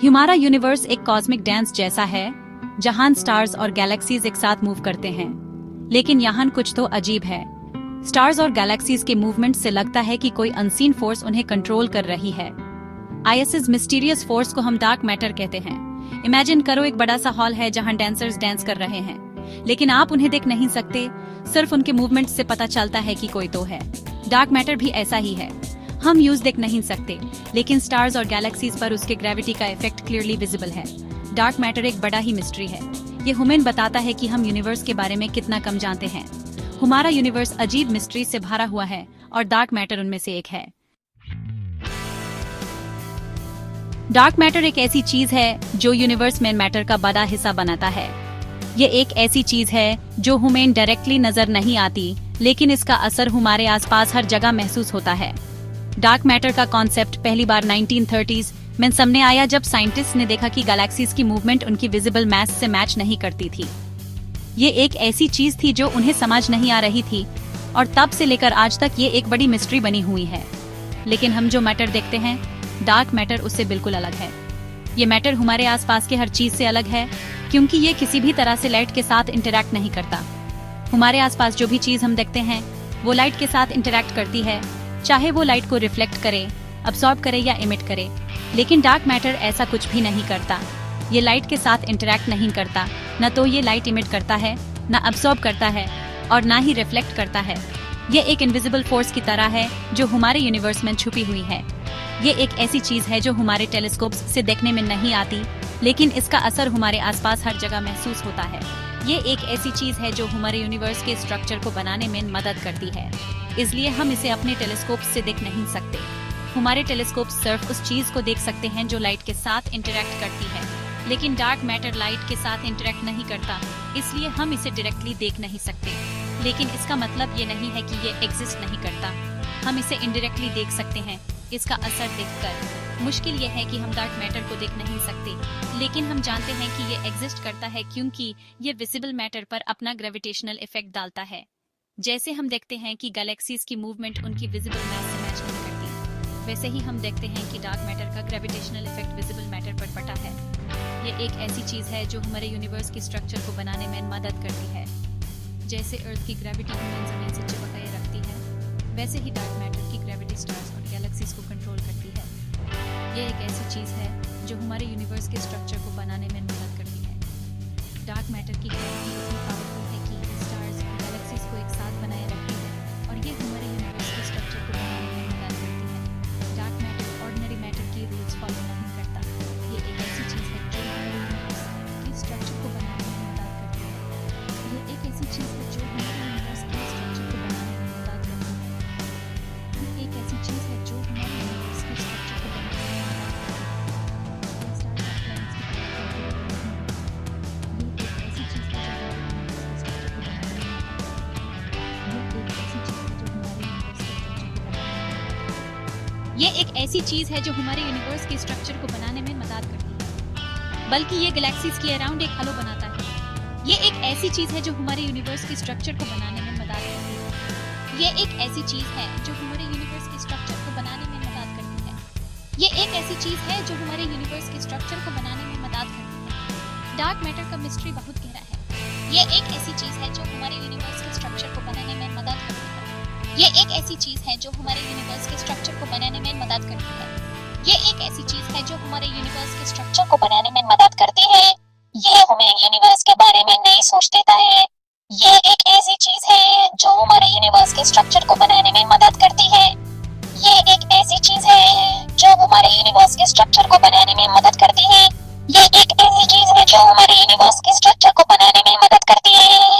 हमारा यूनिवर्स एक cosmic dance जैसा है जहां स्टार्स और गैलेक्सीज एक साथ मूव करते हैं। लेकिन यहाँ कुछ तो अजीब है। स्टार्स और गैलेक्सीज के मूवमेंट से लगता है कि कोई अनसीन फोर्स उन्हें कंट्रोल कर रही है। इस मिस्टीरियस फोर्स को हम डार्क मैटर कहते हैं। इमेजिन करो, एक बड़ा सा हॉल है जहां डांसर्स डांस कर रहे हैं, लेकिन आप उन्हें देख नहीं सकते। सिर्फ उनके मूवमेंट से पता चलता है कि कोई तो है। डार्क मैटर भी ऐसा ही है। हम यूज देख नहीं सकते, लेकिन स्टार्स और गैलेक्सीज पर उसके ग्रेविटी का इफेक्ट क्लियरली विजिबल है। डार्क मैटर एक बड़ा ही मिस्ट्री है। ये हमें बताता है कि हम यूनिवर्स के बारे में कितना कम जानते हैं। हमारा यूनिवर्स अजीब मिस्ट्री से भरा हुआ है और डार्क मैटर उनमें से एक है। डार्क मैटर एक ऐसी चीज है जो यूनिवर्स में मैटर का बड़ा हिस्सा बनाता है। ये एक ऐसी चीज है जो हमें डायरेक्टली नजर नहीं आती, लेकिन इसका असर हमारे आसपास हर जगह महसूस होता है। डार्क मैटर का कॉन्सेप्ट पहली बार 1930s में सामने आया, जब साइंटिस्ट ने देखा कि गैलेक्सीज की मूवमेंट उनकी विजिबल मास से मैच नहीं करती थी। ये एक ऐसी चीज थी जो उन्हें समझ नहीं आ रही थी, और तब से लेकर आज तक ये एक बड़ी मिस्ट्री बनी हुई है। लेकिन हम जो मैटर देखते हैं, डार्क मैटर उससे बिल्कुल अलग है। ये मैटर हमारे आसपास के हर चीज से अलग है, क्योंकि ये किसी भी तरह से लाइट के साथ इंटरैक्ट नहीं करता। हमारे आसपास जो भी चीज हम देखते हैं वो लाइट के साथ इंटरैक्ट करती है, चाहे वो लाइट को रिफ्लेक्ट करे, अब्सॉर्ब करे या इमिट करे। लेकिन डार्क मैटर ऐसा कुछ भी नहीं करता। ये लाइट के साथ इंटरैक्ट नहीं करता, न तो ये लाइट इमिट करता है, न अब्सॉर्ब करता है, और न ही रिफ्लेक्ट करता है। ये एक इनविजिबल फोर्स की तरह है जो हमारे यूनिवर्स में छुपी हुई है। ये एक ऐसी चीज है जो हमारे टेलीस्कोप्स से देखने में नहीं आती, लेकिन इसका असर हमारे आसपास हर जगह महसूस होता है। ये एक ऐसी चीज है जो हमारे यूनिवर्स के स्ट्रक्चर को बनाने में मदद करती है, इसलिए हम इसे अपने टेलीस्कोप से देख नहीं सकते। हमारे टेलीस्कोप सिर्फ उस चीज को देख सकते हैं जो लाइट के साथ इंटरैक्ट करती है, लेकिन डार्क मैटर लाइट के साथ इंटरैक्ट नहीं करता, इसलिए हम इसे डायरेक्टली देख नहीं सकते। लेकिन इसका मतलब ये नहीं है कि ये एग्जिस्ट नहीं करता। हम इसे इनडायरेक्टली देख सकते हैं। इसका असर देखकर मुश्किल ये है कि हम डार्क मैटर को देख नहीं सकते, लेकिन हम जानते हैं कि ये एग्जिस्ट करता है क्योंकि ये विजिबल मैटर पर अपना ग्रेविटेशनल इफेक्ट डालता है। जैसे हम देखते हैं कि गैलेक्सीज की मूवमेंट उनकी विजिबल मास से मैच नहीं करती, वैसे ही हम देखते हैं कि डार्क मैटर का ग्रेविटेशनल इफेक्ट विजिबल मैटर पर पड़ता है। ये एक ऐसी चीज है जो हमारे यूनिवर्स की स्ट्रक्चर को बनाने में मदद करती है। जैसे अर्थ की ग्रेविटी हमें जमीन से चिपकाए रखती है, वैसे ही डार्क मैटर की ग्रेविटी स्टार्स और गैलेक्सीज को कंट्रोल करती है। ये एक ऐसी चीज है जो हमारे यूनिवर्स के स्ट्रक्चर को बनाने में मदद करती है। डार्क मैटर की ग्रेविटी इतनी पावरफुल है कि ये स्टार्स और गैलेक्सीज को एक साथ बनाए रखती है, और ये हमारे यूनिवर्स के स्ट्रक्चर को बनाने में मदद करती है। डार्क मैटर ऑर्डिनरी मैटर की रूल्स फॉलो नहीं करता। ये एक ऐसी चीज है जो हमारे यूनिवर्स के स्ट्रक्चर को बनाने में मदद करती है। ये एक ऐसी चीज है जो हमारे यूनिवर्स के स्ट्रक्चर को बनाने में मदद करती है। ये एक ऐसी चीज है जो हमारे यूनिवर्स के स्ट्रक्चर को बनाने में मदद करती है। ये एक ऐसी चीज है जो हमारे यूनिवर्स के स्ट्रक्चर को बनाने में मदद करती है, बल्कि ये गैलेक्सीज के अराउंड एक हलो बनाता है। ये एक ऐसी चीज है जो हमारे यूनिवर्स के स्ट्रक्चर को बनाने में मदद करती है। ये एक ऐसी चीज है जो हमारे यूनिवर्स के स्ट्रक्चर को बनाने में मदद करती है। ये एक ऐसी चीज है जो हमारे यूनिवर्स के स्ट्रक्चर को बनाने में मदद करती है। डार्क मैटर का मिस्ट्री बहुत गहरा है। ये एक ऐसी चीज है जो हमारे यूनिवर्स के स्ट्रक्चर को बनाने में मदद करती है। ये एक ऐसी चीज है जो हमारे यूनिवर्स के स्ट्रक्चर को बनाने में मदद करती है। ये एक ऐसी चीज है जो हमारे यूनिवर्स के स्ट्रक्चर को बनाने में मदद करती है। ये हमें यूनिवर्स के बारे में नई सोच देता है। ये एक ऐसी चीज है जो हमारे यूनिवर्स के स्ट्रक्चर को बनाने में मदद करती है। ये एक ऐसी चीज है जो हमारे यूनिवर्स के स्ट्रक्चर को बनाने में मदद करती है। ये एक ऐसी चीज है जो हमारे यूनिवर्स के स्ट्रक्चर को बनाने में मदद करती है।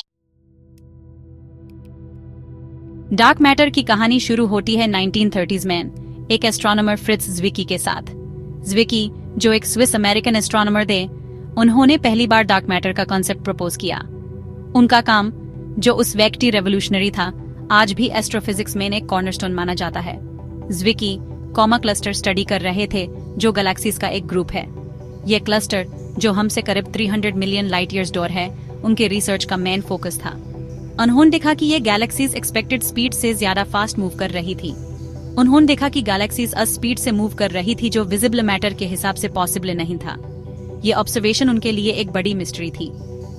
डार्क मैटर की कहानी शुरू होती है 1930s में एक एस्ट्रोनॉमर फ्रिट्ज ज़्विकी के साथ। ज़्विकी, जो एक स्विस अमेरिकन एस्ट्रोनॉमर थे, उन्होंने पहली बार डार्क मैटर का कॉन्सेप्ट प्रपोज किया। उनका काम, जो उस वक्त रेवोल्यूशनरी था, आज भी एस्ट्रोफिजिक्स में एक कॉर्नरस्टोन माना जाता है। ज़्विकी कॉमा क्लस्टर स्टडी कर रहे थे, जो गैलेक्सीज का एक ग्रुप है। ये क्लस्टर, जो हमसे करीब 300 मिलियन लाइट ईयर्स दूर है, उनके रिसर्च का मेन फोकस था। उन्होंने देखा कि ये गैलेक्सीज एक्सपेक्टेड स्पीड से ज्यादा फास्ट मूव कर रही थी। उन्होंने देखा कि गैलेक्सीज स्पीड से मूव कर रही थी जो विजिबल मैटर के हिसाब से पॉसिबल नहीं था। ये ऑब्जर्वेशन उनके लिए एक बड़ी मिस्ट्री थी।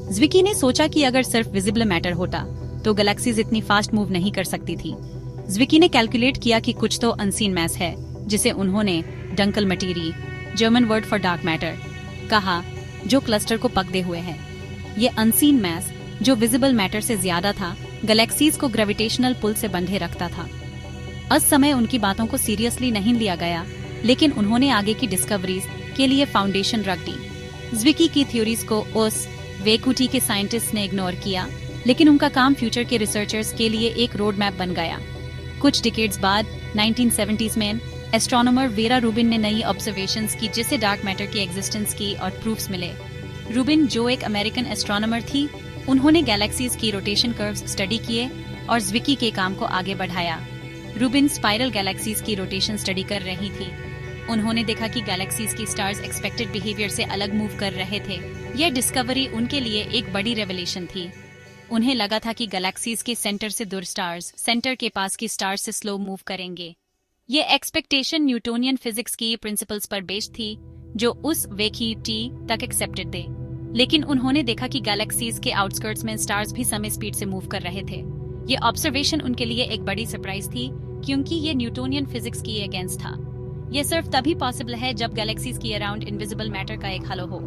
ज़्विकी ने सोचा कि अगर सिर्फ विजिबल मैटर होता तो गैलेक्सीज इतनी फास्ट मूव नहीं कर सकती थी। ज़्विकी ने कैलकुलेट किया कि कुछ तो अनसीन मैस है, जिसे उन्होंने डंकल मटीरी, German word for dark matter, कहा, जो क्लस्टर को पकड़े हुए है। ये अनसीन मैस जो विजिबल मैटर से ज्यादा था, गैलेक्सीज को ग्रेविटेशनल पुल से बंधे रखता था। उस समय उनकी बातों को सीरियसली नहीं लिया गया, लेकिन उन्होंने आगे की डिस्कवरीज के लिए फाउंडेशन रख दी। ज़्विकी की थ्योरीज को उस वेकुटी के साइंटिस्ट ने इग्नोर किया, लेकिन उनका काम फ्यूचर के रिसर्चर्स के लिए एक रोड मैप बन गया। कुछ डिकेड्स बाद 1970s में एस्ट्रोनॉमर वेरा रूबिन ने नई ऑब्जर्वेशंस की जिससे डार्क मैटर की एग्जिस्टेंस की और प्रूफ्स मिले। रूबिन, जो एक अमेरिकन एस्ट्रोनॉमर थी, उन्होंने गैलेक्सीज की रोटेशन कर्व्स स्टडी किए और ज़्विकी के काम को आगे बढ़ाया। रूबिन स्पाइरल गैलेक्सीज की रोटेशन स्टडी कर रही थी। उन्होंने देखा कि गैलेक्सीज की स्टार्स एक्सपेक्टेड बिहेवियर से अलग मूव कर रहे थे। यह डिस्कवरी उनके लिए एक बड़ी रेवलेशन थी। उन्हें लगा था कि गैलेक्सीज के सेंटर से दूर स्टार्स सेंटर के पास की स्टार्स से स्लो मूव करेंगे। ये एक्सपेक्टेशन न्यूटोनियन फिजिक्स की प्रिंसिपल्स पर बेस्ड थी, जो उस वेकिटी तक एक्सेप्टेड थे। लेकिन उन्होंने देखा कि गैलेक्सीज के आउटस्कर्ट्स में स्टार्स भी समय स्पीड से मूव कर रहे थे। ये ऑब्जर्वेशन उनके लिए एक बड़ी सरप्राइज थी, क्योंकि ये न्यूटोनियन फिजिक्स की अगेंस्ट था। यह सिर्फ तभी पॉसिबल है जब गैलेक्सीज की अराउंड इनविजिबल मैटर का एक हलो हो।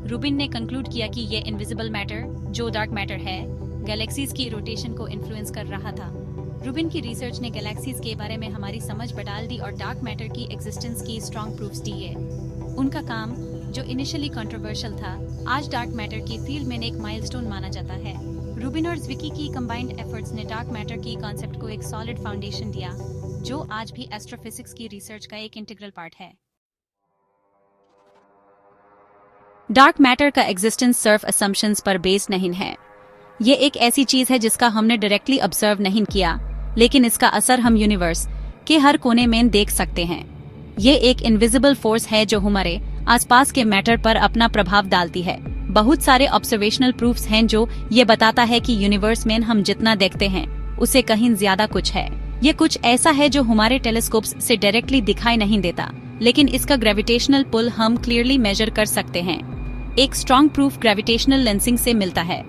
रूबिन ने कंक्लूड किया कि ये इनविजिबल मैटर, जो डार्क मैटर है, गैलेक्सीज की रोटेशन को इन्फ्लुएंस कर रहा था। रूबिन की रिसर्च ने गैलेक्सीज के बारे में हमारी समझ बढ़ा दी और डार्क मैटर की एग्जिस्टेंस की स्ट्रॉन्ग प्रूफ्स दिए। उनका काम, जो इनिशियली कंट्रोवर्शियल था, आज डार्क मैटर की फील्ड में एक माइलस्टोन माना जाता है। रूबिन और ज़्विकी की कंबाइंड एफर्ट्स ने डार्क मैटर की कॉन्सेप्ट को एक सॉलिड फाउंडेशन दिया, जो आज भी एस्ट्रोफिजिक्स की रिसर्च का एक इंटीग्रल पार्ट है। डार्क मैटर का एग्जिस्टेंस सिर्फ असम्पशंस पर बेस्ड नहीं है। ये एक ऐसी चीज है जिसका हमने डायरेक्टली ऑब्जर्व नहीं किया, लेकिन इसका असर हम यूनिवर्स के हर कोने में देख सकते हैं। ये एक इनविजिबल फोर्स है जो हमारे आसपास के मैटर पर अपना प्रभाव डालती है। बहुत सारे ऑब्जर्वेशनल प्रूफ्स हैं जो ये बताता है कि यूनिवर्स में हम जितना देखते हैं उसे कहीं ज्यादा कुछ है। ये कुछ ऐसा है जो हमारे टेलीस्कोप्स से डायरेक्टली दिखाई नहीं देता, लेकिन इसका ग्रेविटेशनल पुल हम क्लियरली मेजर कर सकते हैं। एक स्ट्रॉन्ग प्रूफ ग्रेविटेशनल लेंसिंग से मिलता है।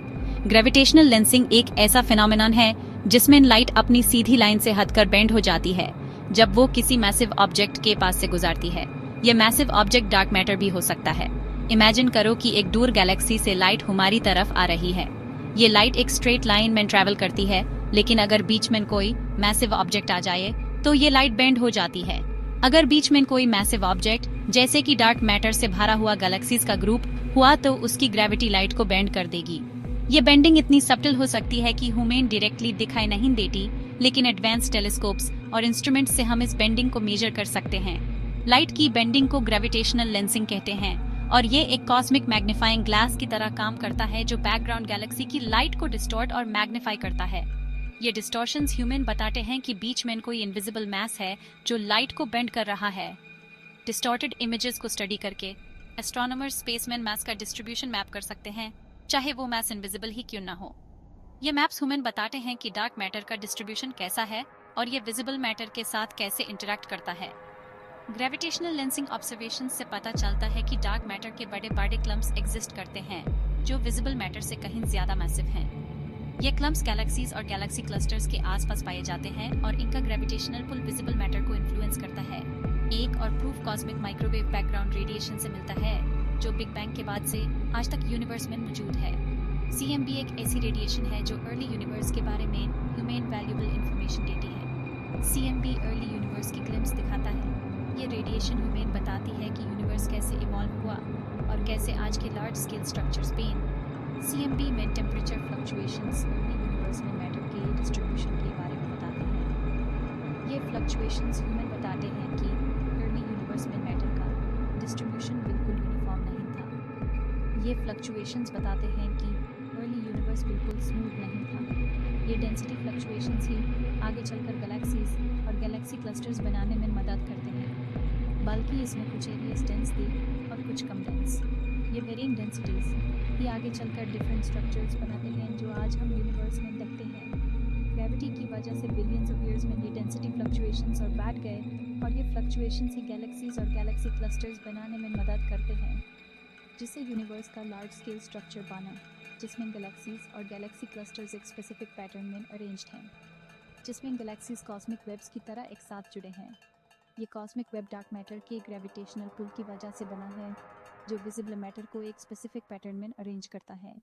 ग्रेविटेशनल लेंसिंग एक ऐसा फिनोमेनन है जिसमें लाइट अपनी सीधी लाइन से हटकर बेंड हो जाती है जब वो किसी मैसिव ऑब्जेक्ट के पास से गुजरती है। ये मैसिव ऑब्जेक्ट डार्क मैटर भी हो सकता है। इमेजिन करो कि एक दूर गैलेक्सी से लाइट हमारी तरफ आ रही है। ये लाइट एक स्ट्रेट लाइन में ट्रैवल करती है, लेकिन अगर बीच में कोई मैसिव ऑब्जेक्ट आ जाए तो ये लाइट बेंड हो जाती है। अगर बीच में कोई मैसिव ऑब्जेक्ट, जैसे कि डार्क मैटर से भरा हुआ गैलेक्सीज का ग्रुप हुआ, तो उसकी ग्रेविटी लाइट को बेंड कर देगी। ये बेंडिंग इतनी सब्टल हो सकती है कि हमें डायरेक्टली दिखाई नहीं देती, लेकिन एडवांस टेलीस्कोप्स और इंस्ट्रूमेंट से हम इस बेंडिंग को मेजर कर सकते हैं। लाइट की बेंडिंग को ग्रेविटेशनल लेंसिंग कहते हैं, और ये एक कॉस्मिक मैग्नीफाइंग ग्लास की तरह काम करता है जो बैकग्राउंड गैलेक्सी की लाइट को डिस्टॉर्ट और मैग्नीफाई करता है। ये डिस्टॉर्शंस ह्यूमन बताते हैं कि बीच में कोई इनविजिबल मैस है जो लाइट को बेंड कर रहा है। डिस्टॉर्टेड इमेजेस को स्टडी करके एस्ट्रोनॉमर्स स्पेसमैन मैस का डिस्ट्रीब्यूशन मैप कर सकते हैं, चाहे वो मैस इनविजिबल ही क्यों ना हो। ये मैप्स ह्यूमन बताते हैं कि डार्क मैटर का डिस्ट्रीब्यूशन कैसा है और ये विजिबल मैटर के साथ कैसे इंटरैक्ट करता है। ग्रेविटेशनल लेंसिंग ऑब्जर्वेशन से पता चलता है कि डार्क मैटर के बड़े बड़े क्लम्प्स एग्जिस्ट करते हैं जो विजिबल मैटर से कहीं ज्यादा मैसिव हैं। ये क्लम्प्स गैलेक्सीज और गैलेक्सी क्लस्टर्स के आसपास पाए जाते हैं और इनका ग्रेविटेशनल पुल विजिबल मैटर को इन्फ्लुएंस करता है। एक और proof cosmic microwave background radiation से मिलता है जो बिग बैंग के बाद से आज तक यूनिवर्स में मौजूद है। CMB एक ऐसी रेडिएशन है जो अर्ली यूनिवर्स के बारे में ह्यूमन वैल्यूएबल इंफॉर्मेशन देती है। CMB अर्ली यूनिवर्स की ग्लिम्स दिखाता है। ये रेडिएशन हमें बताती है कि यूनिवर्स कैसे इवॉल्व हुआ और कैसे आज के लार्ज स्केल स्ट्रक्चर्स पेन। CMB में टेम्परेचर फ्लक्चुएशंस अर्ली यूनिवर्स में मैटर के डिस्ट्रीब्यूशन के बारे में बताते हैं। ये फ्लक्चुएशंस हमें बताते हैं कि अर्ली यूनिवर्स में मैटर का डिस्ट्रीब्यूशन बिल्कुल यूनिफॉर्म नहीं था। ये फ्लक्चुएशंस बताते हैं कि अर्ली यूनिवर्स बिल्कुल स्मूथ नहीं था। ये डेंसिटी फ्लक्चुएशंस ही आगे चलकर गैलेक्सीज और गैलेक्सी क्लस्टर्स बनाने में मदद करते हैं, बल्कि इसमें कुछ एरियाज डेंस थे और कुछ कम डेंस। ये वेरिंग डेंसिटीज ही आगे चलकर डिफरेंट स्ट्रक्चर्स बनाते हैं जो आज हम यूनिवर्स में देखते हैं। ग्रेविटी की वजह से बिलियंस ऑफ ईयर्स में ये डेंसिटी फ्लक्चुएशंस और बैठ गए, और ये फ्लक्चुएशंस ही गैलेक्सीज और गैलेक्सी क्लस्टर्स बनाने में मदद करते हैं, जिससे यूनिवर्स का लार्ज स्केल स्ट्रक्चर बना, जिसमें गैलेक्सीज और गैलेक्सी क्लस्टर्स एक स्पेसिफिक पैटर्न में अरेंज्ड हैं, जिसमें गैलेक्सीज कॉस्मिक वेब्स की तरह एक साथ जुड़े हैं। ये कॉस्मिक वेब डार्क मैटर के ग्रेविटेशनल पुल की वजह से बना है, जो विजिबल मैटर को एक स्पेसिफिक पैटर्न में अरेंज करता है।